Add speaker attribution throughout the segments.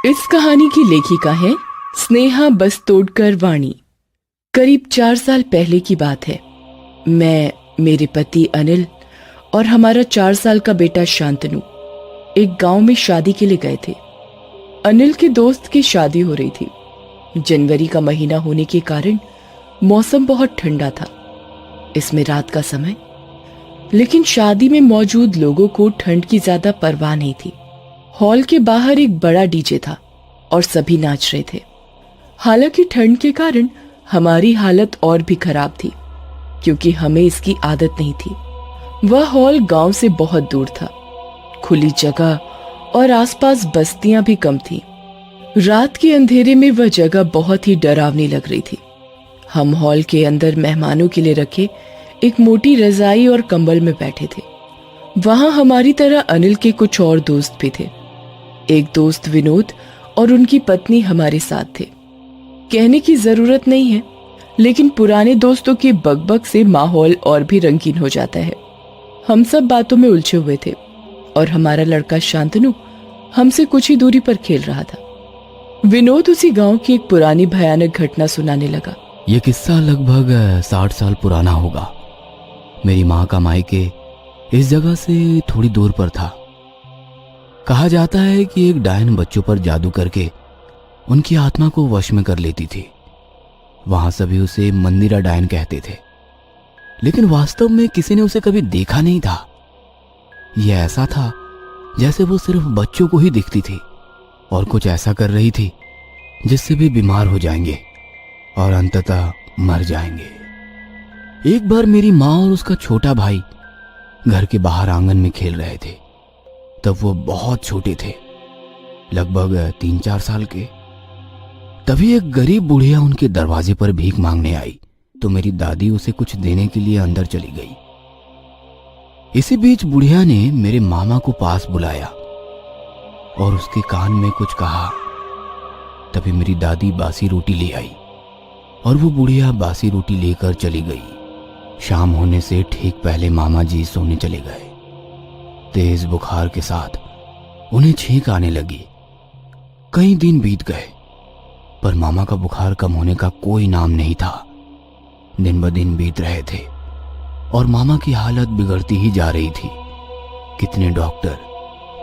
Speaker 1: इस कहानी की लेखिका है स्नेहा बस्तोडकर वाणी। करीब 4 साल पहले की बात है। मैं, मेरे पति अनिल और हमारा 4 साल का बेटा शांतनु एक गांव में शादी के लिए गए थे। अनिल के दोस्त की शादी हो रही थी। जनवरी का महीना होने के कारण मौसम बहुत ठंडा था, इसमें रात का समय। लेकिन शादी में मौजूद लोगों को ठंड की ज्यादा परवाह नहीं थी। हॉल के बाहर एक बड़ा डीजे था और सभी नाच रहे थे। हालांकि ठंड के कारण हमारी हालत और भी खराब थी, क्योंकि हमें इसकी आदत नहीं थी। वह हॉल गांव से बहुत दूर था, खुली जगह और आसपास बस्तियां भी कम थीं। रात के अंधेरे में वह जगह बहुत ही डरावनी लग रही थी। हम हॉल के अंदर मेहमानों के लिए रखे एक मोटी रजाई और कंबल में बैठे थे। वहां हमारी तरह अनिल के कुछ और दोस्त भी थे। एक दोस्त विनोद और उनकी पत्नी हमारे साथ थे। कहने की जरूरत नहीं है, लेकिन पुराने दोस्तों की बकबक से माहौल और भी रंगीन हो जाता है। हम सब बातों में उलझे हुए थे और हमारा लड़का शांतनु हमसे कुछ ही दूरी पर खेल रहा था। विनोद उसी गांव की एक पुरानी भयानक घटना सुनाने लगा।
Speaker 2: ये किस्सा लगभग 60 साल पुराना होगा। मेरी माँ का मायके इस जगह से थोड़ी दूर पर था। कहा जाता है कि एक डायन बच्चों पर जादू करके उनकी आत्मा को वश में कर लेती थी। वहां सभी उसे मंदिरा डायन कहते थे, लेकिन वास्तव में किसी ने उसे कभी देखा नहीं था। यह ऐसा था जैसे वो सिर्फ बच्चों को ही दिखती थी और कुछ ऐसा कर रही थी जिससे भी बीमार हो जाएंगे और अंततः मर जाएंगे। एक बार मेरी माँ और उसका छोटा भाई घर के बाहर आंगन में खेल रहे थे। तब वो बहुत छोटे थे, लगभग 3-4 साल के। तभी एक गरीब बुढ़िया उनके दरवाजे पर भीख मांगने आई, तो मेरी दादी उसे कुछ देने के लिए अंदर चली गई। इसी बीच बुढ़िया ने मेरे मामा को पास बुलाया और उसके कान में कुछ कहा। तभी मेरी दादी बासी रोटी ले आई और वो बुढ़िया बासी रोटी लेकर चली गई। शाम होने से ठीक पहले मामा जी सोने चले गए। तेज बुखार के साथ उन्हें छींक आने लगी। कई दिन बीत गए, पर मामा का बुखार कम होने का कोई नाम नहीं था। दिन ब दिन बीत रहे थे और मामा की हालत बिगड़ती ही जा रही थी। कितने डॉक्टर,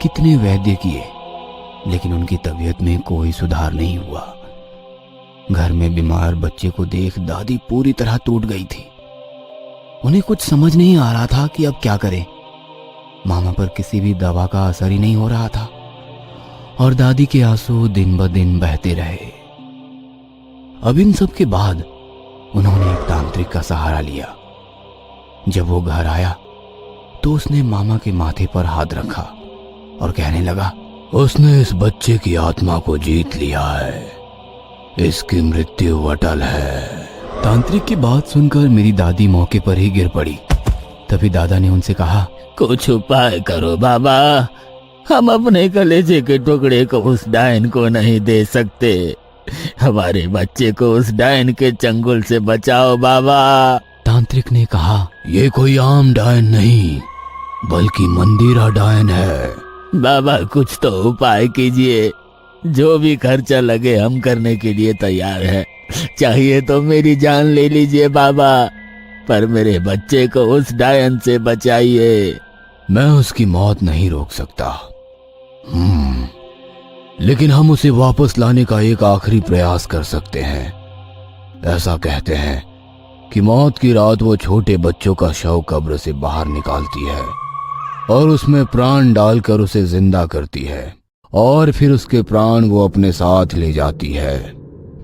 Speaker 2: कितने वैद्य किए, लेकिन उनकी तबीयत में कोई सुधार नहीं हुआ। घर में बीमार बच्चे को देख दादी पूरी तरह टूट गई थी। उन्हें कुछ समझ नहीं आ रहा था कि अब क्या करें। मामा पर किसी भी दवा का असर ही नहीं हो रहा था और दादी के आंसू दिन ब दिन बहते रहे। अब इन सब के बाद उन्होंने एक तांत्रिक का सहारा लिया। जब वो घर आया तो उसने मामा के माथे पर हाथ रखा और कहने लगा, उसने इस बच्चे की आत्मा को जीत लिया है, इसकी मृत्यु अटल है। तांत्रिक की बात सुनकर मेरी दादी मौके पर ही गिर पड़ी। तभी दादा ने उनसे कहा,
Speaker 3: कुछ उपाय करो बाबा, हम अपने कलेजे के टुकड़े को उस डायन को नहीं दे सकते। हमारे बच्चे को उस डायन के चंगुल से बचाओ बाबा।
Speaker 2: तांत्रिक ने कहा, ये कोई आम डायन नहीं, बल्कि मंदिरा डायन है।
Speaker 3: बाबा कुछ तो उपाय कीजिए, जो भी खर्चा लगे हम करने के लिए तैयार है। चाहिए तो मेरी जान ले लीजिए बाबा, पर मेरे बच्चे को उस डायन से बचाइए।
Speaker 2: मैं उसकी मौत नहीं रोक सकता, लेकिन हम उसे वापस लाने का एक आखिरी प्रयास कर सकते हैं। ऐसा कहते हैं कि मौत की रात वो छोटे बच्चों का शव कब्र से बाहर निकालती है और उसमें प्राण डालकर उसे जिंदा करती है और फिर उसके प्राण वो अपने साथ ले जाती है।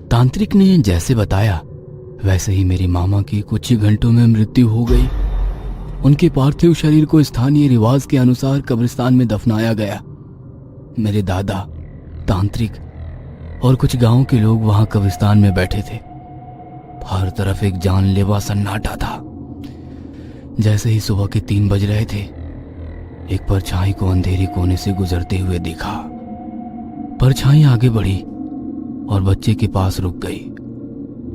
Speaker 2: तांत्रिक ने जैसे बताया वैसे ही मेरी मामा की कुछ ही घंटों में मृत्यु हो गई। उनके पार्थिव शरीर को स्थानीय रिवाज के अनुसार कब्रिस्तान में दफनाया गया। मेरे दादा, तांत्रिक और कुछ गांव के लोग वहां कब्रिस्तान में बैठे थे। हर तरफ एक जानलेवा सन्नाटा था। जैसे ही सुबह के 3 बज रहे थे, एक परछाई को अंधेरे कोने से गुजरते हुए देखा। परछाई आगे बढ़ी और बच्चे के पास रुक गई।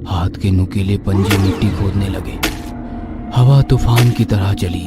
Speaker 2: हाथ के नुकीले पंजे मिट्टी खोदने लगे। हवा तूफान की तरह चली